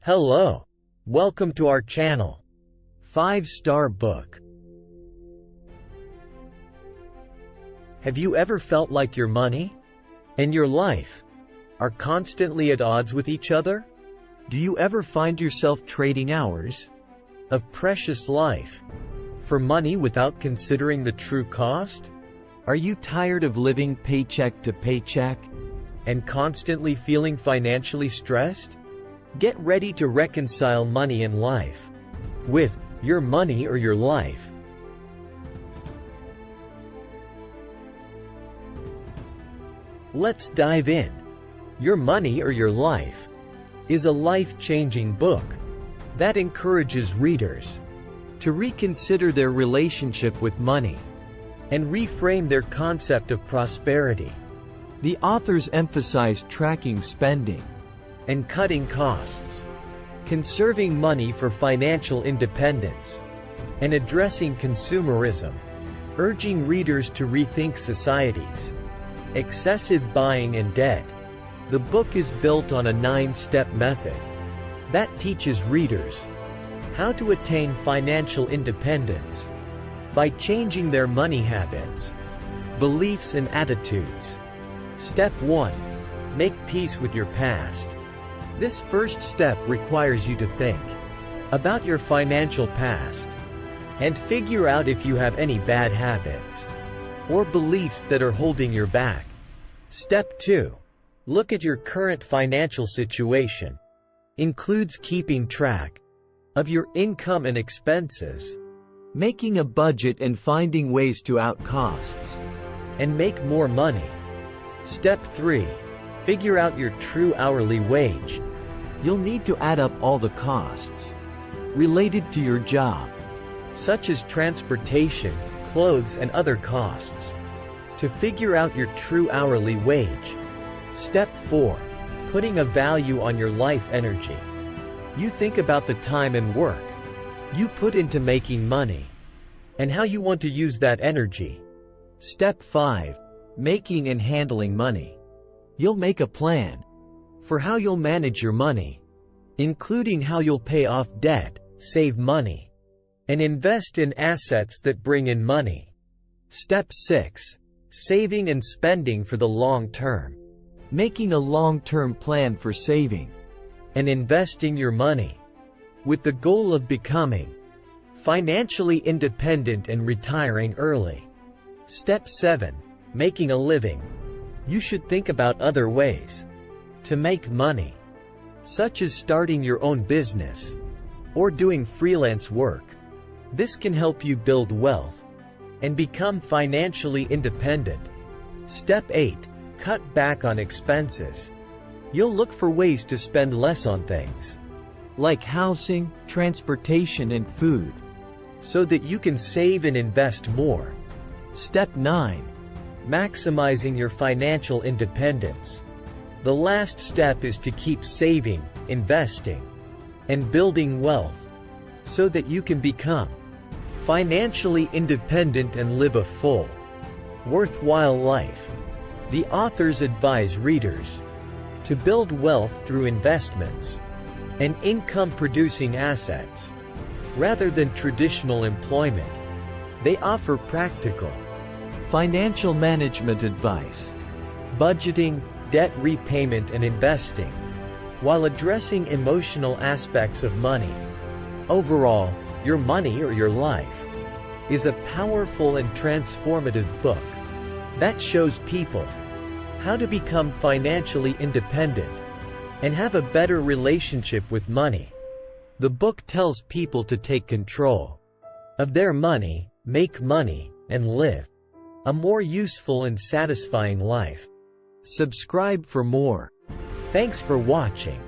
Hello. Welcome to our channel. 5-star book. Have you ever felt like your money and your life are constantly at odds with each other? Do you ever find yourself trading hours of precious life for money without considering the true cost? Are you tired of living paycheck to paycheck and constantly feeling financially stressed? Get ready to reconcile money and life with Your Money or Your Life. Let's dive in. Your Money or Your Life is a life-changing book that encourages readers to reconsider their relationship with money and reframe their concept of prosperity. The authors emphasize tracking spending and cutting costs, conserving money for financial independence, and addressing consumerism, urging readers to rethink society's excessive buying and debt. The book is built on a 9-step method that teaches readers how to attain financial independence by changing their money habits, beliefs and attitudes. Step 1. Make peace with your past. This first step requires you to think about your financial past and figure out if you have any bad habits or beliefs that are holding you back. Step 2. Look at your current financial situation. Includes keeping track of your income and expenses, making a budget and finding ways to out costs and make more money. Step 3. Figure out your true hourly wage. You'll need to add up all the costs related to your job, such as transportation, clothes and other costs, to figure out your true hourly wage. Step 4. Putting a value on your life energy. You think about the time and work you put into making money and how you want to use that energy. Step 5. Making and handling money. You'll make a plan for how you'll manage your money, including how you'll pay off debt, save money, and invest in assets that bring in money. Step 6. Saving and spending for the long term. Making a long-term plan for saving and investing your money with the goal of becoming financially independent and retiring early. Step 7. Making a living. You should think about other ways to make money, such as starting your own business or doing freelance work. This can help you build wealth and become financially independent. Step 8. Cut back on expenses. You'll look for ways to spend less on things like housing, transportation and food, so that you can save and invest more. Step 9. Maximizing your financial independence. The last step is to keep saving, investing, and building wealth so that you can become financially independent and live a full, worthwhile life. The authors advise readers to build wealth through investments and income-producing assets rather than traditional employment. They offer practical financial management advice, budgeting, debt repayment and investing, while addressing emotional aspects of money. Overall, Your Money or Your Life is a powerful and transformative book that shows people how to become financially independent and have a better relationship with money. The book tells people to take control of their money, make money, and live a more useful and satisfying life. Subscribe for more. Thanks for watching.